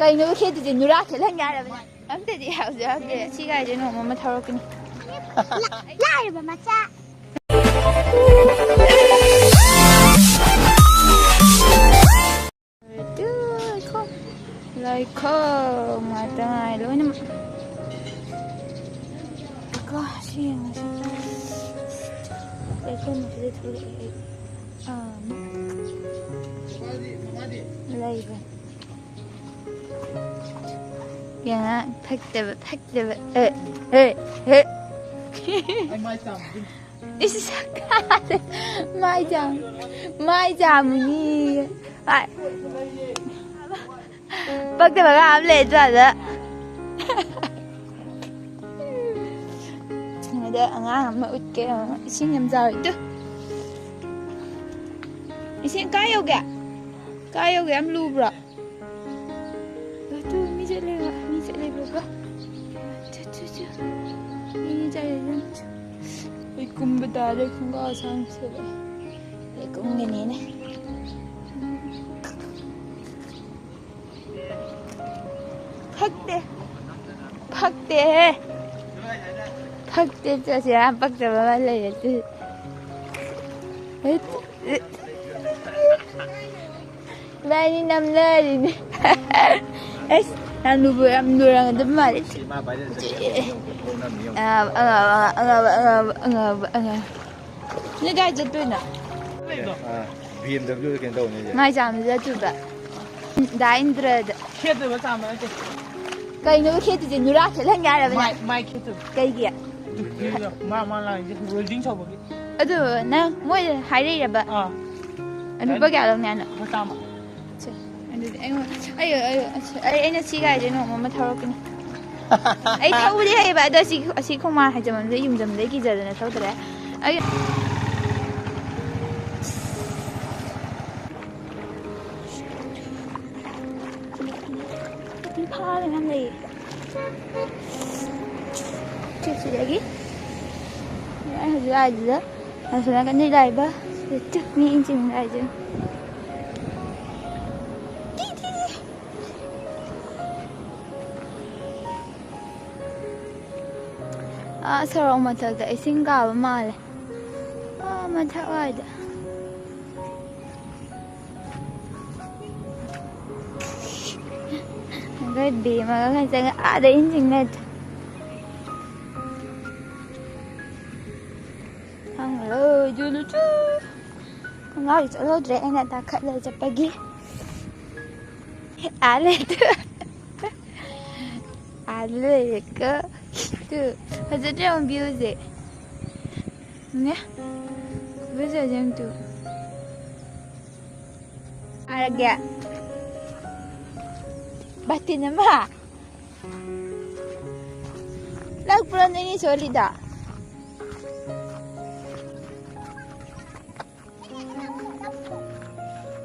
Kaino kheduje nura khelan yarabane amtedi hauze hauze sigai je no mama tharokini laiba macha like mata lo ni ka siang like mata thuri laiba yeah effective hey this is my jam ni ai bắt đầu làm lệ rồi đó người ta ăn ăn mà út kia xin nhầm rồi chứ xin cái yêu kìa em lưu rồi tôi mi sẽ lên rồi chứ mi chạy lên cái cung bên đây không có sang sửa cái cung này này Phakte cho chị ăn bắt đầu mà lấy chứ vậy đi nằm đây đi ăn nuôi ăn ăn đấm mà đấy như cái gì tôi nè BMW cái đâu này mai chạm ra chút vậy đã indra Khét rồi sao mà cái nó khét thì nura khelan yarabane mai khét rồi cái gì mà là holding shop vậy đó nè mỗi hai đây là anh bác gạo lòng nè sao mà anh chị gái nó mà thao cái này thao đi hay vậy đó chị không mà hay chấm đấy dùng chấm đấy cái giờ này thao đấy pha lên ăn gì chết gì vậy anh hơi ai gì đó anh sẽ làm cái này đây ba chắc nghĩ chừng này chứ sao mà thật cái sinh cao mà lại mà thật ai đó cái bì mà cái gì đấy chừng này thằng ơi chú chú con nói chỗ đó rẻ người ta khát lên chụp bagi lên cơ tu bây giờ trong view gì nè bây giờ trong tu kìa batin nama lag pulang ini solid dah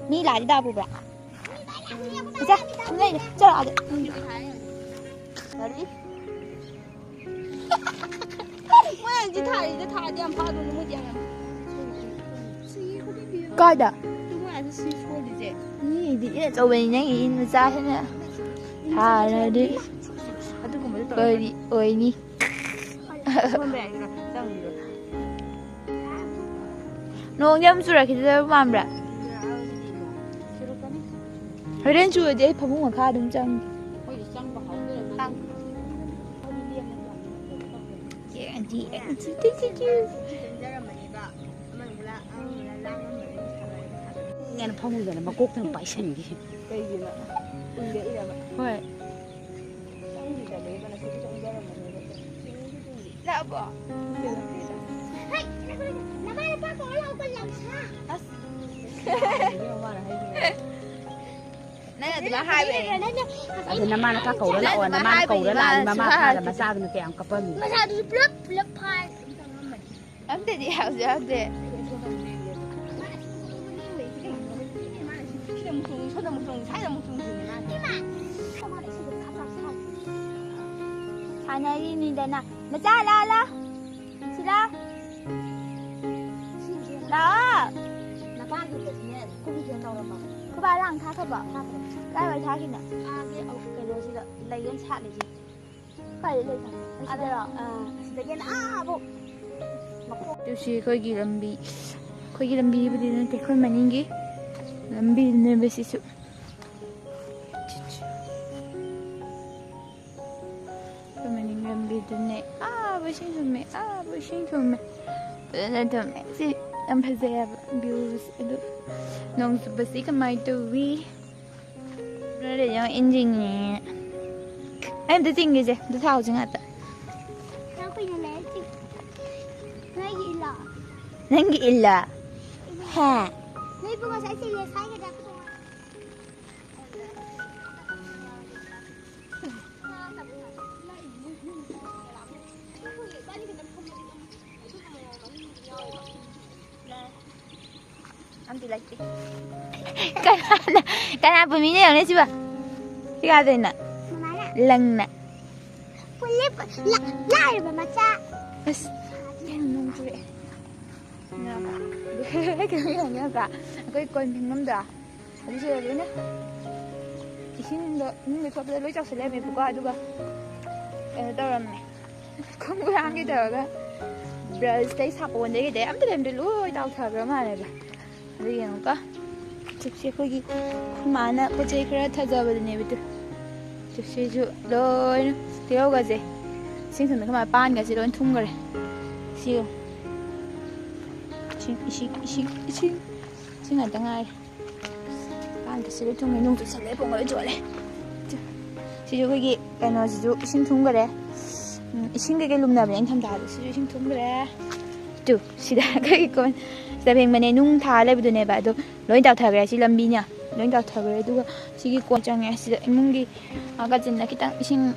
ni lah di dapur pula bisa mulai cepat ada dari mana dia thả dia apa tu mu dia có ada ni dia chỗ bên này in ra thế nè thả ra đi ơi đi nó yumsu ra cái gì mà bả hồi đến chùa đấy phải muốn khai đúng chân nghe nó phong rồi mà cúc thằng bảy sừng gì cái gì nữa thôi Dạ bỏ Này là từ ba hai về thì năm nay nó cá cầu đó là năm nay cầu đó là mà sao thì kẹo cặp bên mà sao tôi lấp hai em thì đi học gì em thì anh ấy đi đây nè mà cha la chị la đó là ba thì cũng chuyện đâu mà คือบ้านหลังท่าเขาบอกได้ไว้ท่าที่ไหนเอาไปเลยสิละเลยยันชาเลยสิใครเลยค่ะอะไรหรอเดี๋ยวยันพวกดูสิเคยกี่ลำบีพอดีนั่นแต่คนมันยังกี่ลำบีเนี่ยไม่สิสุคนมันยังลำบีตัวเนี่ยไม่ใช่ตัวเนี่ยไม่ใช่ตัวเนี่ยแต่ตัวเนี่ยสิอันเพเซียบิวส์ดูน้องสุภาษิตก็ไม่ตัววีเราเดี๋ยวยังอินจิงเนี่ยไอ้ตัวจริงกี่เจ้าตัวเท่าจริงอ่ะแล้วเป็นยังไงจินั่งกินเหรอ นั่งกินละฮะ นี่พวกเราใช้สีเหลืองใช้กันได้ทุกวันอันที่ไรสิกันปุ่นมีเนี่ยเนี่ยใช่ป่ะที่อะไรน่ะ มาละ ลังน่ะ คุณเล็บล่าหรือมาจ้า bas yan nung tuwi naka ako ikon pingam da ali siya rin na isin do may kapila lo chak sila may buka aduga daram me kung kurang kita ga brush tay sapon de de am dem de lo tao tha ga ma ne ba ri yang ka chipsi ko gi mana ko chai kra tha ja ba ne bitu chipsi ju lo teo ga je sinh thường mà ban cái gì đó thung rồi siêu xin là chẳng ai ban cái gì đó thung này nung tụi sẵn lấy bông ở chỗ này siêu cái gì cái nó siêu xin thung cái đấy xin cái lùm nào mà anh tham gia được siêu xin thung cái đấy chú siêu cái con sẽ bên mình nung thà lấy bên này bạn đó nói đào thà cái gì làm bi nha nói đào thà cái đó siêu cái quan trọng nghe siêu em muốn cái cái gì là cái tăng xin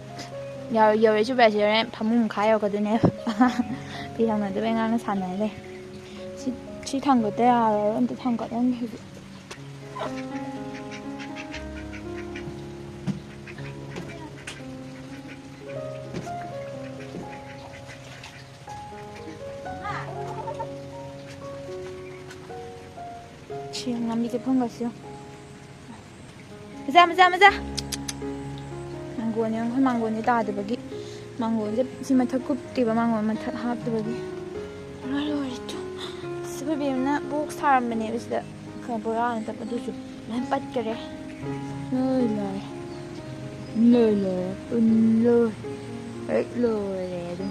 여기 주변에 밥 먹으면 가요거든요. 그냥 나도 뱅하는 사나이래. 시탄 거 때야, 언제 탄 거 땡. 지금 남 밑에 본 것이요. 맞아. 망고는 그 망고는 따뜻하게 망고는 지금 다 굽디가 망고만 다 합디게 알아리죠 스베비나 목 사람만이 있어 그 뭐라 하는데 도주 난 빠뜨려 너래 은로 레도